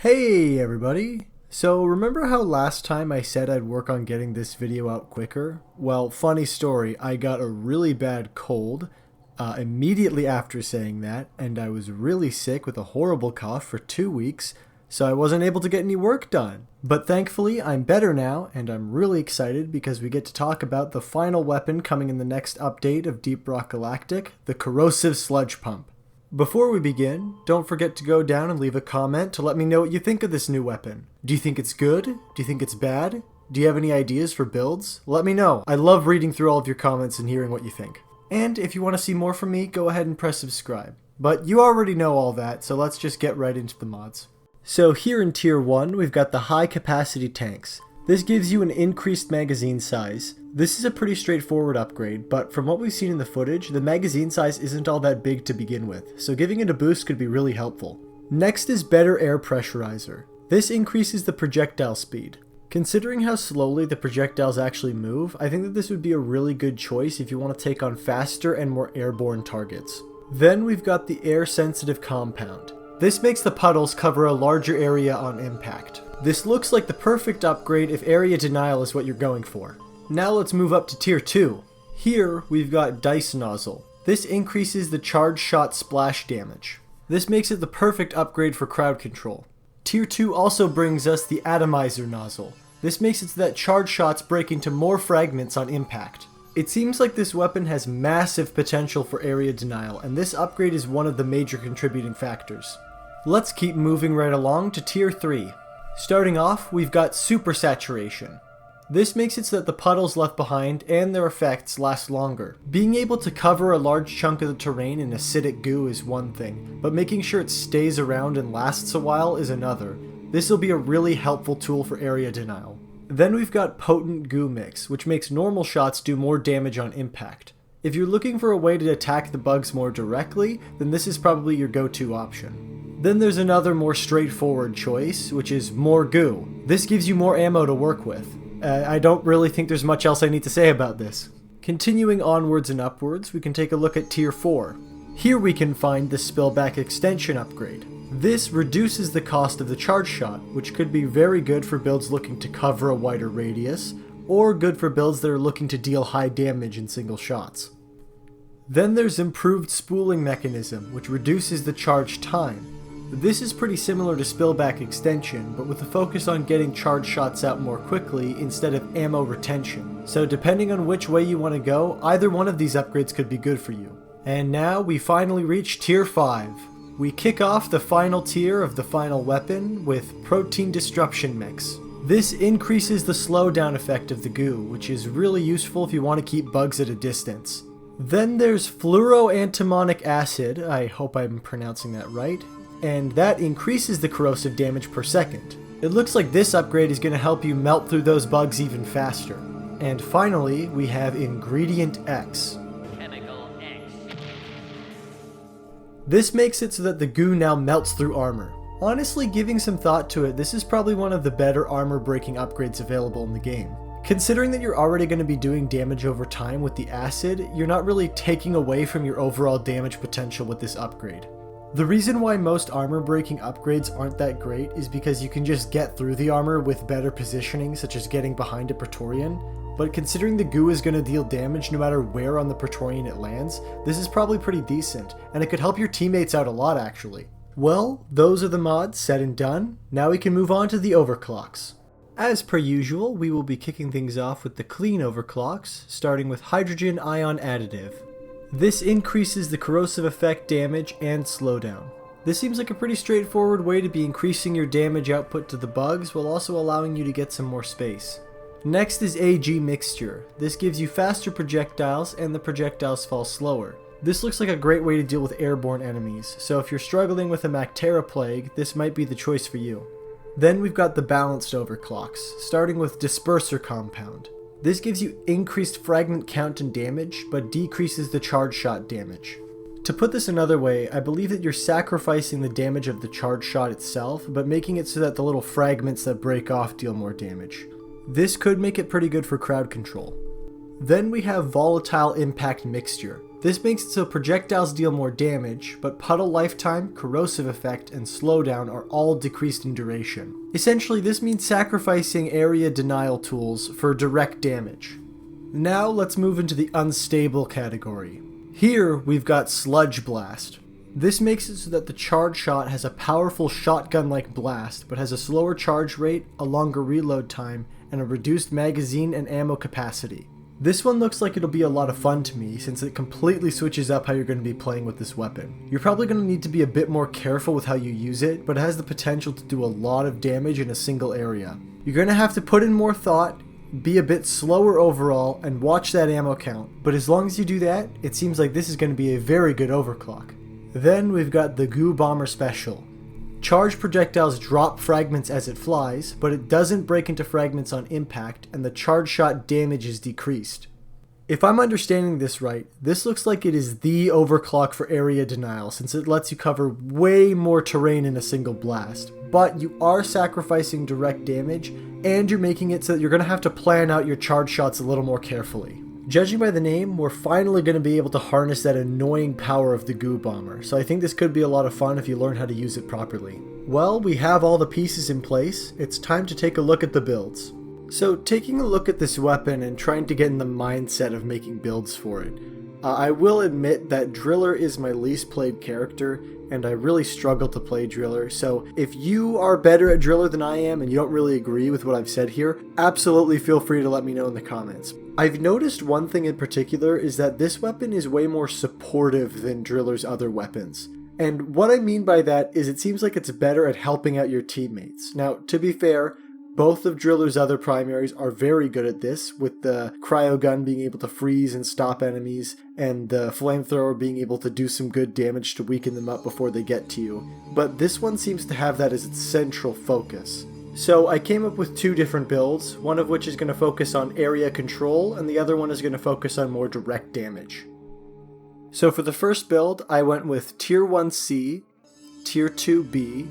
Hey everybody! So remember how last time I said I'd work on getting this video out quicker? Well, funny story, I got a really bad cold immediately after saying that, and I was really sick with a horrible cough for 2 weeks, so I wasn't able to get any work done. But thankfully, I'm better now, and I'm really excited because we get to talk about the final weapon coming in the next update of Deep Rock Galactic, the Corrosive Sludge Pump. Before we begin, don't forget to go down and leave a comment to let me know what you think of this new weapon. Do you think it's good? Do you think it's bad? Do you have any ideas for builds? Let me know. I love reading through all of your comments and hearing what you think. And if you want to see more from me, go ahead and press subscribe. But you already know all that, so let's just get right into the mods. So here in Tier 1, we've got the high capacity tanks. This gives you an increased magazine size. This is a pretty straightforward upgrade, but from what we've seen in the footage, the magazine size isn't all that big to begin with, so giving it a boost could be really helpful. Next is better air pressurizer. This increases the projectile speed. Considering how slowly the projectiles actually move, I think that this would be a really good choice if you want to take on faster and more airborne targets. Then we've got the air sensitive compound. This makes the puddles cover a larger area on impact. This looks like the perfect upgrade if area denial is what you're going for. Now let's move up to Tier 2. Here we've got Dice Nozzle. This increases the charge shot splash damage. This makes it the perfect upgrade for crowd control. Tier 2 also brings us the Atomizer Nozzle. This makes it so that charge shots break into more fragments on impact. It seems like this weapon has massive potential for area denial, and this upgrade is one of the major contributing factors. Let's keep moving right along to Tier 3. Starting off, we've got Super Saturation. This makes it so that the puddles left behind and their effects last longer. Being able to cover a large chunk of the terrain in acidic goo is one thing, but making sure it stays around and lasts a while is another. This will be a really helpful tool for area denial. Then we've got Potent Goo Mix, which makes normal shots do more damage on impact. If you're looking for a way to attack the bugs more directly, then this is probably your go-to option. Then there's another more straightforward choice, which is more goo. This gives you more ammo to work with. I don't really think there's much else I need to say about this. Continuing onwards and upwards, we can take a look at Tier 4. Here we can find the Spillback Extension upgrade. This reduces the cost of the charge shot, which could be very good for builds looking to cover a wider radius, or good for builds that are looking to deal high damage in single shots. Then there's Improved Spooling Mechanism, which reduces the charge time. This is pretty similar to Spillback Extension, but with a focus on getting charge shots out more quickly instead of ammo retention. So depending on which way you want to go, either one of these upgrades could be good for you. And now we finally reach Tier 5. We kick off the final tier of the final weapon with Protein Disruption Mix. This increases the slowdown effect of the goo, which is really useful if you want to keep bugs at a distance. Then there's Fluoroantimonic Acid, I hope I'm pronouncing that right, and that increases the corrosive damage per second. It looks like this upgrade is going to help you melt through those bugs even faster. And finally, we have Ingredient X. Chemical X. This makes it so that the goo now melts through armor. Honestly, giving some thought to it, this is probably one of the better armor breaking upgrades available in the game. Considering that you're already going to be doing damage over time with the acid, you're not really taking away from your overall damage potential with this upgrade. The reason why most armor breaking upgrades aren't that great is because you can just get through the armor with better positioning, such as getting behind a Praetorian, but considering the goo is going to deal damage no matter where on the Praetorian it lands, this is probably pretty decent, and it could help your teammates out a lot actually. Well, those are the mods said and done. Now we can move on to the overclocks. As per usual, we will be kicking things off with the clean overclocks, starting with Hydrogen Ion Additive. This increases the corrosive effect damage and slowdown. This seems like a pretty straightforward way to be increasing your damage output to the bugs while also allowing you to get some more space. Next is AG Mixture. This gives you faster projectiles and the projectiles fall slower. This looks like a great way to deal with airborne enemies, so if you're struggling with a Mactera plague, this might be the choice for you. Then we've got the balanced overclocks, starting with Disperser Compound. This gives you increased fragment count and damage, but decreases the charge shot damage. To put this another way, I believe that you're sacrificing the damage of the charge shot itself, but making it so that the little fragments that break off deal more damage. This could make it pretty good for crowd control. Then we have Volatile Impact Mixture. This makes it so projectiles deal more damage, but puddle lifetime, corrosive effect, and slowdown are all decreased in duration. Essentially, this means sacrificing area denial tools for direct damage. Now let's move into the unstable category. Here we've got Sludge Blast. This makes it so that the charge shot has a powerful shotgun-like blast, but has a slower charge rate, a longer reload time, and a reduced magazine and ammo capacity. This one looks like it'll be a lot of fun to me since it completely switches up how you're going to be playing with this weapon. You're probably going to need to be a bit more careful with how you use it, but it has the potential to do a lot of damage in a single area. You're going to have to put in more thought, be a bit slower overall, and watch that ammo count, but as long as you do that, it seems like this is going to be a very good overclock. Then we've got the Goo Bomber Special. Charged projectiles drop fragments as it flies, but it doesn't break into fragments on impact, and the charge shot damage is decreased. If I'm understanding this right, this looks like it is the overclock for area denial since it lets you cover way more terrain in a single blast. But you are sacrificing direct damage, and you're making it so that you're going to have to plan out your charge shots a little more carefully. Judging by the name, we're finally going to be able to harness that annoying power of the Goo Bomber, so I think this could be a lot of fun if you learn how to use it properly. Well, we have all the pieces in place, it's time to take a look at the builds. So taking a look at this weapon and trying to get in the mindset of making builds for it, I will admit that Driller is my least played character, and I really struggle to play Driller, so if you are better at Driller than I am and you don't really agree with what I've said here, absolutely feel free to let me know in the comments. I've noticed one thing in particular is that this weapon is way more supportive than Driller's other weapons. And what I mean by that is it seems like it's better at helping out your teammates. Now, to be fair, both of Driller's other primaries are very good at this, with the cryo gun being able to freeze and stop enemies, and the flamethrower being able to do some good damage to weaken them up before they get to you. But this one seems to have that as its central focus. So I came up with two different builds, one of which is going to focus on area control, and the other one is going to focus on more direct damage. So for the first build, I went with Tier 1C, Tier 2B,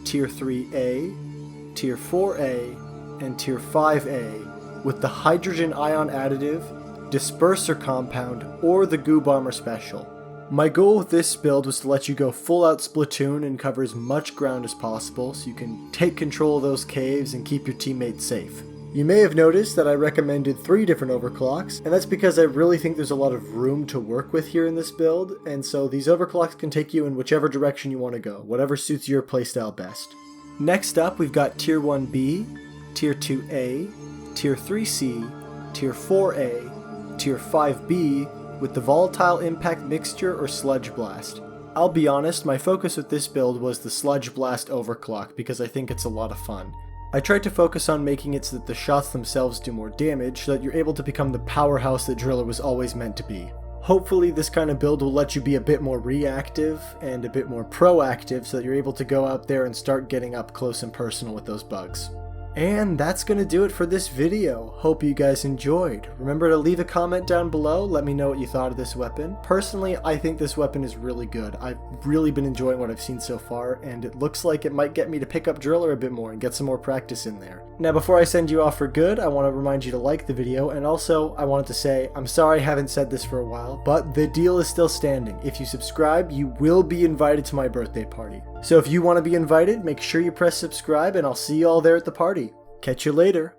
Tier 3A, Tier 4A, and Tier 5A, with the Hydrogen Ion Additive, Disperser Compound, or the Goo Bomber Special. My goal with this build was to let you go full out Splatoon and cover as much ground as possible so you can take control of those caves and keep your teammates safe. You may have noticed that I recommended 3 different overclocks, and that's because I really think there's a lot of room to work with here in this build, and so these overclocks can take you in whichever direction you want to go, whatever suits your playstyle best. Next up, we've got Tier 1B, Tier 2A, Tier 3C, Tier 4A, Tier 5B, with the Volatile Impact Mixture or Sludge Blast. I'll be honest, my focus with this build was the Sludge Blast overclock because I think it's a lot of fun. I tried to focus on making it so that the shots themselves do more damage so that you're able to become the powerhouse that Driller was always meant to be. Hopefully this kind of build will let you be a bit more reactive and a bit more proactive so that you're able to go out there and start getting up close and personal with those bugs. And that's going to do it for this video. Hope you guys enjoyed. Remember to leave a comment down below, let me know what you thought of this weapon. Personally, I think this weapon is really good. I've really been enjoying what I've seen so far, and it looks like it might get me to pick up Driller a bit more and get some more practice in there. Now before I send you off for good, I want to remind you to like the video, and also I wanted to say, I'm sorry I haven't said this for a while, but the deal is still standing. If you subscribe, you will be invited to my birthday party. So if you want to be invited, make sure you press subscribe, and I'll see you all there at the party. Catch you later.